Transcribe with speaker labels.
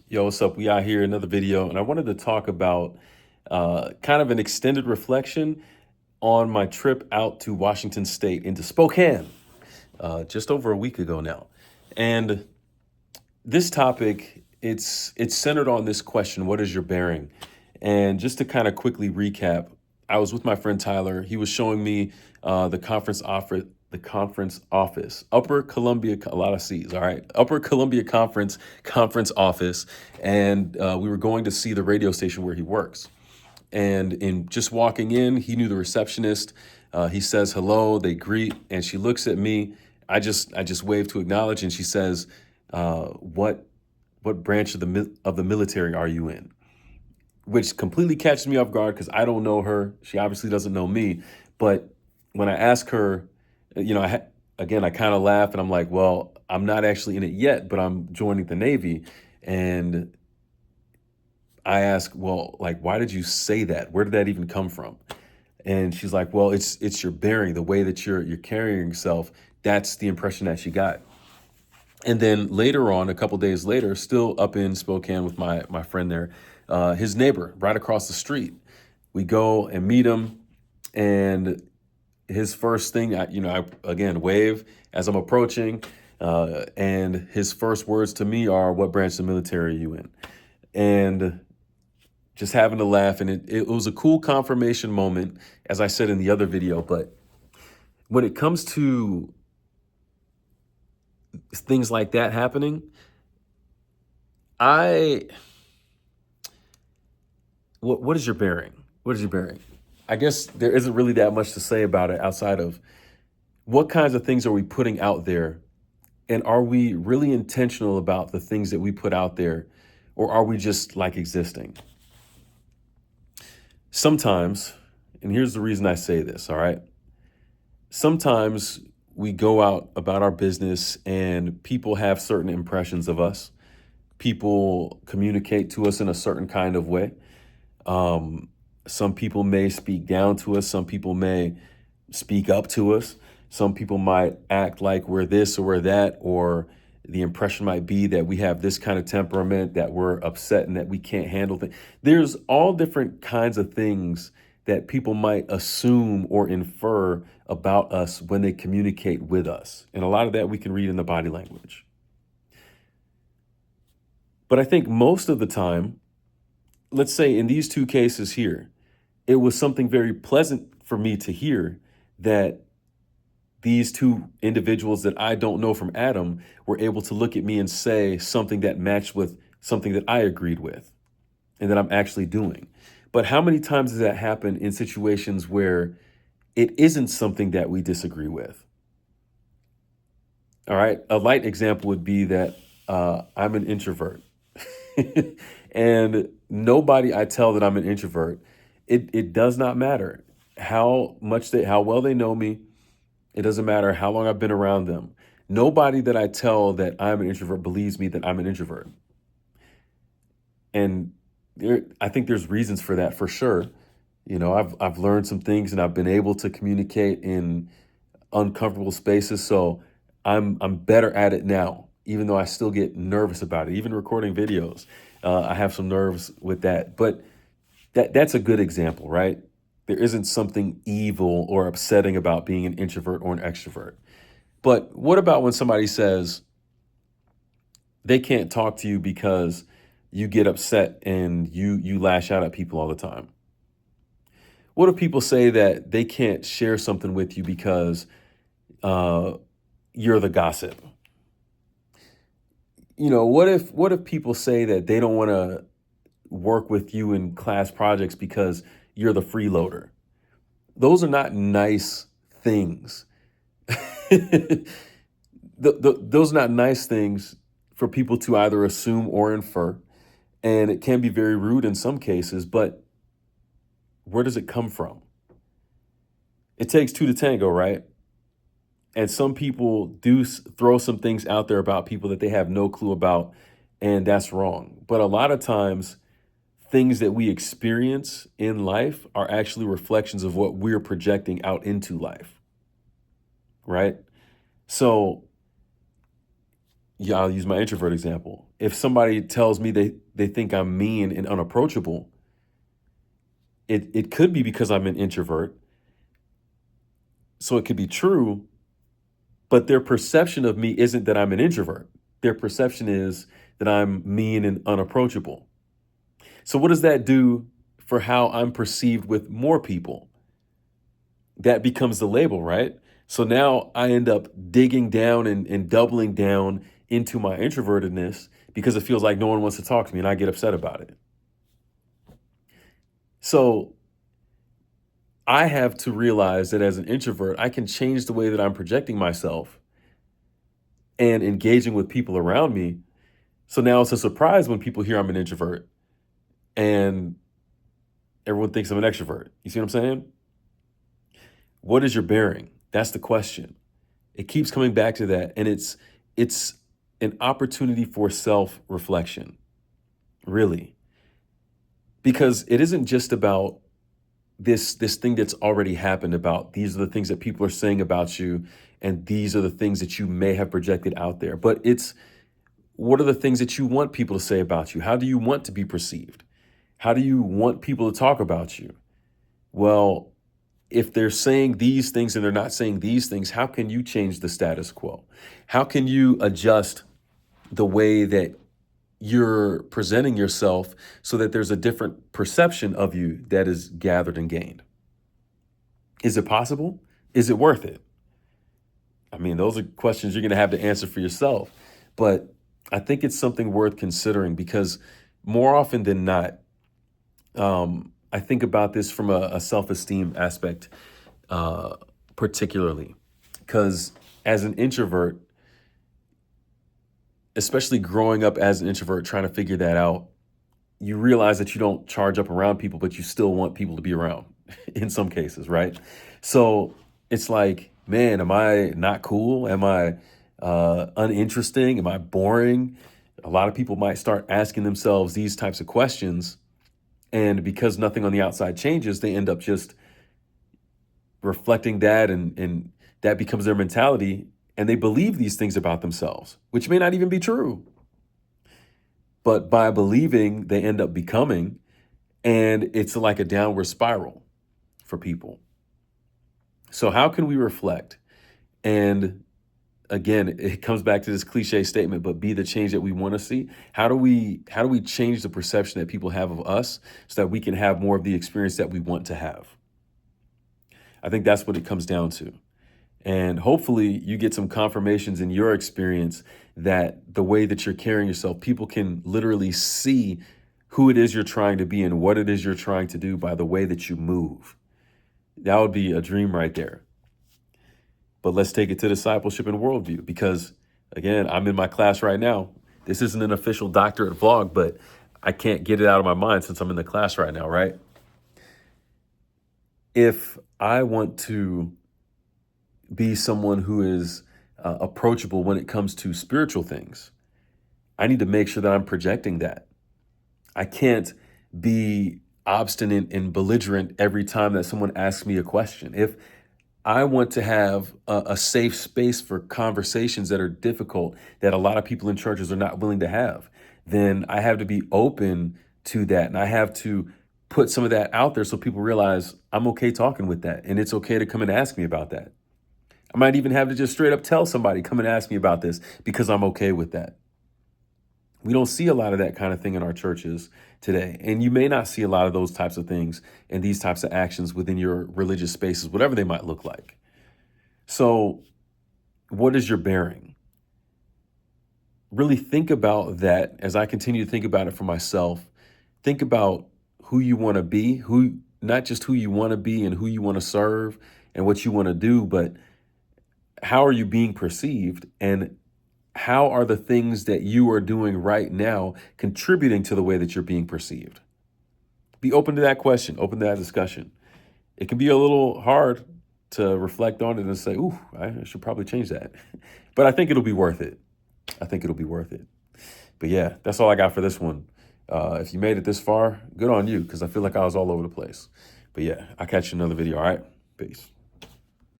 Speaker 1: Yo, what's up? We out here, another video, and I wanted to talk about kind of an extended reflection on my trip out to Washington State into Spokane just over a week ago now. And this topic, it's centered on this question: what is your bearing? And just to kind of quickly recap, I was with my friend Tyler. He was showing me the conference office, Upper Columbia, a lot of C's, all right, Upper Columbia conference office, and we were going to see the radio station where he works. And in just walking in, he knew the receptionist. He says hello, they greet, and she looks at me. I just wave to acknowledge, and she says, "What branch of the military are you in?" Which completely catches me off guard because I don't know her. She obviously doesn't know me. But when I ask her, again, I kind of laugh and I'm like, well, I'm not actually in it yet, but I'm joining the Navy. And I ask, well, like, why did you say that? Where did that even come from? And she's like, well, it's your bearing, the way that you're carrying yourself. That's the impression that she got. And then later on, a couple days later, still up in Spokane with my friend there, his neighbor right across the street. We go and meet him, and his first thing, I again wave as I'm approaching, and his first words to me are, "What branch of the military are you in?" And just having to laugh, and it was a cool confirmation moment, as I said in the other video. But when it comes to things like that happening, I what is your bearing? What is your bearing? I guess there isn't really that much to say about it outside of what kinds of things are we putting out there, and are we really intentional about the things that we put out there, or are we just like existing? Sometimes, and here's the reason I say this, all right? Sometimes we go out about our business and people have certain impressions of us. People communicate to us in a certain kind of way. Some people may speak down to us. Some people may speak up to us. Some people might act like we're this or we're that, or the impression might be that we have this kind of temperament, that we're upset and that we can't handle things. There's all different kinds of things that people might assume or infer about us when they communicate with us. And a lot of that we can read in the body language. But I think most of the time, let's say in these two cases here, it was something very pleasant for me to hear that these two individuals that I don't know from Adam were able to look at me and say something that matched with something that I agreed with and that I'm actually doing. But how many times does that happen in situations where it isn't something that we disagree with? All right. A light example would be that I'm an introvert. And nobody I tell that I'm an introvert, it does not matter how well they know me. It doesn't matter how long I've been around them. Nobody that I tell that I'm an introvert believes me that I'm an introvert. And I think there's reasons for that for sure. I've learned some things and I've been able to communicate in uncomfortable spaces. So I'm better at it now, even though I still get nervous about it. Even recording videos, I have some nerves with that. But that's a good example, right? There isn't something evil or upsetting about being an introvert or an extrovert. But what about when somebody says they can't talk to you because you get upset and you lash out at people all the time? What if people say that they can't share something with you because you're the gossip? What if people say that they don't want to work with you in class projects because you're the freeloader? Those are not nice things. Those are not nice things for people to either assume or infer. And it can be very rude in some cases, but where does it come from? It takes two to tango, right? And some people do throw some things out there about people that they have no clue about, and that's wrong. But a lot of times, things that we experience in life are actually reflections of what we're projecting out into life, right? So Yeah, I'll use my introvert example. If somebody tells me they think I'm mean and unapproachable, it could be because I'm an introvert. So it could be true, but their perception of me isn't that I'm an introvert. Their perception is that I'm mean and unapproachable. So what does that do for how I'm perceived with more people? That becomes the label, right? So now I end up digging down and doubling down into my introvertedness because it feels like no one wants to talk to me and I get upset about it. So I have to realize that as an introvert, I can change the way that I'm projecting myself and engaging with people around me. So now it's a surprise when people hear I'm an introvert and everyone thinks I'm an extrovert. You see what I'm saying? What is your bearing? That's the question. It keeps coming back to that. And it's an opportunity for self-reflection, really. Because it isn't just about this thing that's already happened about these are the things that people are saying about you, and these are the things that you may have projected out there. But it's what are the things that you want people to say about you? How do you want to be perceived? How do you want people to talk about you? Well, if they're saying these things and they're not saying these things, how can you change the status quo? How can you adjust the way that you're presenting yourself so that there's a different perception of you that is gathered and gained? Is it possible? Is it worth it? I mean, those are questions you're going to have to answer for yourself. But I think it's something worth considering because more often than not, I think about this from a self-esteem aspect, uh, particularly because as an introvert, especially growing up as an introvert, trying to figure that out, you realize that you don't charge up around people, but you still want people to be around in some cases, right? So it's like, man, am I not cool? Am I uninteresting? Am I boring? A lot of people might start asking themselves these types of questions. And because nothing on the outside changes, they end up just reflecting that and that becomes their mentality. And they believe these things about themselves, which may not even be true. But by believing, they end up becoming, and it's like a downward spiral for people. So how can we reflect? And again, it comes back to this cliche statement, but be the change that we want to see. How do we change the perception that people have of us so that we can have more of the experience that we want to have? I think that's what it comes down to. And hopefully you get some confirmations in your experience that the way that you're carrying yourself, people can literally see who it is you're trying to be and what it is you're trying to do by the way that you move. That would be a dream right there. But let's take it to discipleship and worldview because, again, I'm in my class right now. This isn't an official doctorate vlog, but I can't get it out of my mind since I'm in the class right now, right? If I want to be someone who is approachable when it comes to spiritual things, I need to make sure that I'm projecting that. I can't be obstinate and belligerent every time that someone asks me a question. If I want to have a safe space for conversations that are difficult, that a lot of people in churches are not willing to have, then I have to be open to that. And I have to put some of that out there so people realize I'm okay talking with that. And it's okay to come and ask me about that. I might even have to just straight up tell somebody, come and ask me about this because I'm okay with that. We don't see a lot of that kind of thing in our churches today. And you may not see a lot of those types of things and these types of actions within your religious spaces, whatever they might look like. So, what is your bearing? Really think about that as I continue to think about it for myself. Think about who you want to be, who not just who you want to be and who you want to serve and what you want to do, but how are you being perceived and how are the things that you are doing right now contributing to the way that you're being perceived? Be open to that question, open to that discussion. It can be a little hard to reflect on it and say, ooh, I should probably change that. But I think it'll be worth it. I think it'll be worth it. But yeah, that's all I got for this one. If you made it this far, good on you, because I feel like I was all over the place. But yeah, I'll catch you in another video, all right? Peace.